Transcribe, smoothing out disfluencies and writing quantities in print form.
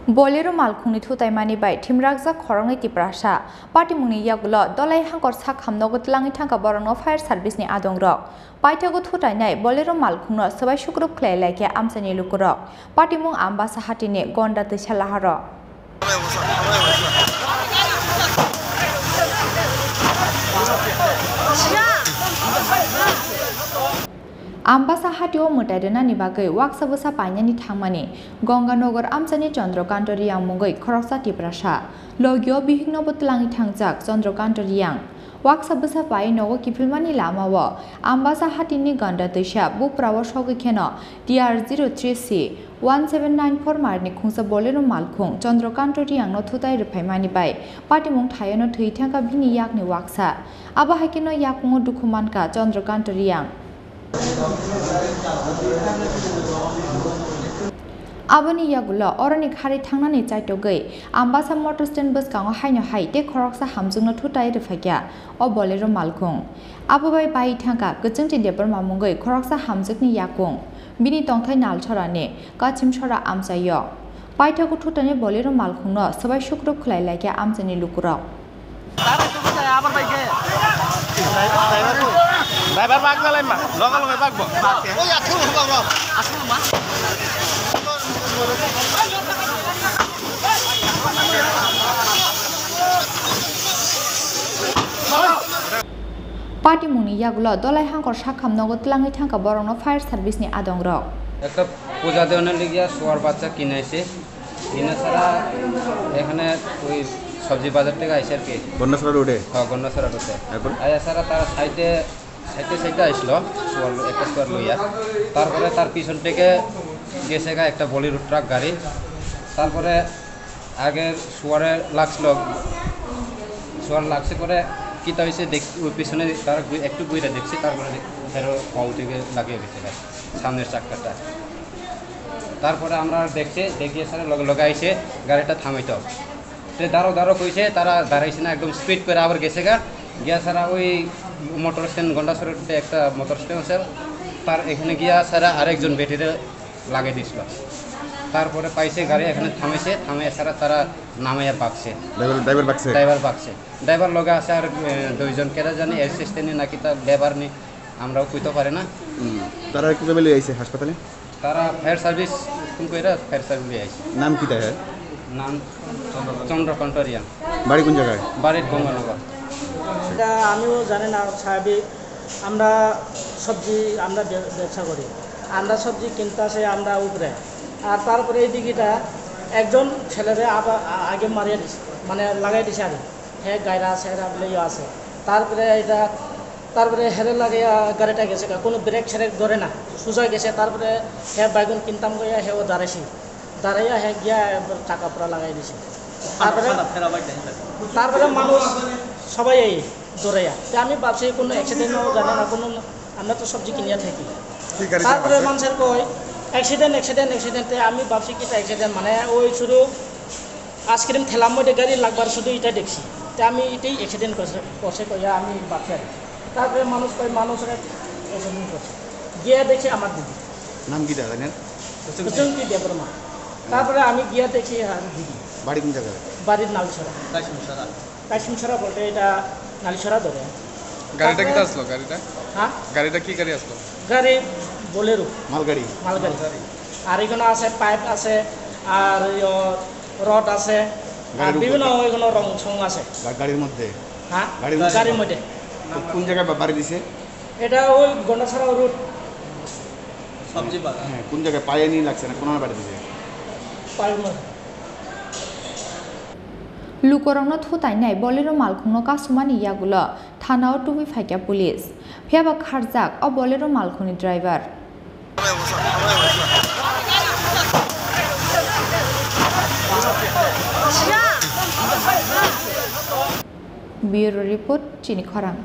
Bolero malkhungni thutaimani bai thimrakjak khorongni tiprasa patimungni yagulo dolai hangkor sak hamnogo tlangi thangka borongno fire service ni adongrok paithago thutainai bolero malkhungno sabai sukrup khlailaikia amsani lukurok patimung ambasa hatini gonda tsalaharo Ambasa hatio mutaidena ni bagai waksabusa painani thangmani Ganganagar amsani Chandrakant Riyang mungai khoroksa tiprasa logyo bihingno botlangi thangjak Chandrakant Riyang waksabusa pai nogo kifilmani lamawo ambasa hatini ganda tisha buprawo shogi kheno DR03C 1794 marni khungsa bolero malkhung Chandrakant Riyang no thutai ruphaimani bai patimung thayano thuithangka bini yakni waksa aba hakino yakungo dukhumanka Chandrakant Riyang Abani yagulo orani khari thangnani chaitogei ambasa motor stand bus kango haino hai te khoroksa hamjungno thutai rifakya o bolero malkhung ababai bai thangka gchungti depar mamungai khoroksa hamjukni yakung bini tongthai nal chorani kachim chora amchayo paithago thutani bolero malkhungno sabai sukrup khlailaikia amchani lukurok Driver bag na lang ma. Local may bag mo. Oy, ato mo bro. Aso mo ma. Party muni yagulo dolai hangkor sakham nogo tlangi thangka borongno fire service ni adongrok একটা পূজা দেওয়ানোর লিগিয়া শোয়ার বাচ্চা কিনেছে কিনে ছাড়া এখানে ওই সবজি বাজার থেকে আইসে আর কি গন্ডাছড়া রোডে হ্যাঁ গন্ডাছড়া রোডে আয়া ছাড়া তার সাইডে আসলো একটা শোয়ার লইয়া তারপরে তার পিছন থেকে গেছে গা একটা বলির ট্রাক গাড়ি তারপরে আগে শোয়ারে লাগছে করে কিতা হয়েছে ওই পিছনে তার একটু গুইরা দেখছি তারপরে ফেরো পাউ থেকে লাগিয়ে গেছে সামনের চাক্কাটা তারপরে আমরা দেখিয়ে স্যার লগে আইসে গাড়িটা থামাইতো দাঁড়ো কইছে তারা দাঁড়াইছে না একদম স্পিড করে আবার গেছে গিয়া সারা ওই মোটর স্ট্যান্ড গন্ডাছড়াতে একটা মোটর স্ট্যান্ড আছে তার এখানে গিয়া সারা আরেকজন বেটিরে লাগিয়ে দিছিল তারপরে পাইছে গাড়ি এখানে থামে সারা তারা নামাইয়া বাকছে ড্রাইভার লগে আছে আর দুইজন কেরা জানি অ্যাসিস্ট্যান্ট নাকি তার লেবার নি আমরাও কইতে পারি না তারা কিভাবে লই আইছে হাসপাতালে তারা ফায়ার সার্ভিস ফোন কইরা ফায়ার সার্ভিস লই আইছে নাম কি তার নাম চন্দ্রকান্ত রিয়াং বাড়ি কোন জায়গায় বাড়ি গঙ্গানগর এটা আমিও জানি না স্বাভাবিক আমরা সবজি আমরা ব্যবসা করি আমরা সবজি কিনতে আসে আমরা উপরে আর তারপরে এই দিকেটা একজন ছেলেরে আবার আগে মারিয়ে দিছে মানে লাগাই দিছে আর হ্যাঁ গায়রা আছে বলেও আছে তারপরে হেরে লাগে গাড়িটা গেছে কোনো ব্রেক ছেড়ে ধরে না সোজা গেছে তারপরে হ্যাঁ বাইগুন কিনতাম গিয়া হ্যাঁ দাঁড়াইয়া হ্যাঁ গিয়া টাকা পুরা লাগাই দিছে তারপরে মানুষ সবাই এই দৌড়াইয়া আমি ভাবছি কোনো অ্যাক্সিডেন্টও জানে না কোনো আমরা তো সবজি কিনিয়া থাকি তারপরে মানুষের কয় অ্যাক্সিডেন্টে আমি ভাবছি কি অ্যাক্সিডেন্ট মানে ওই শুধু আইসক্রিম ঠেলার মধ্যে গাড়ি লাগবার শুধু এটা দেখছি তা আমি এটাই অ্যাক্সিডেন্ট করছে কইয়া আমি ভাবছি আর তারপরে মানুষের অ্যাক্সিডেন্ট করছে গিয়া দেখি আমার দিদি নাম কি জানেন দেবরমা তারপরে আমি গিয়া দেখি আর দিদি বাড়ি কোন জায়গায় বাড়ির নালিছড়া কাশিমছড়া বলতে এটা নালিছড়া ধরে গাড়িটা কি আসলো হ্যাঁ গাড়িটা কি গাড়ি আসলো গাড়ি বোলেরো মালগাড়ি আর এখানে আছে পাইপ আছে আর রড আছে আর বিভিন্ন এগুলো রং সং আছে গাড়ির মধ্যে হ্যাঁ গাড়ির মধ্যে কোন জায়গায় বাড়ি দিছে এটা ওই গন্ডাছড়া রোড সবজি বাজার হ্যাঁ কোন জায়গায় পায়ে নি লাগছে না কোন বাড়ি দিছে পাইপ মধ্যে Lukorongno thutainai bolero malkhungno kasumani yagulo thanao tubi phaikya police pheba kharjak o bolero malkhungni driver Bureau report Chini Khorang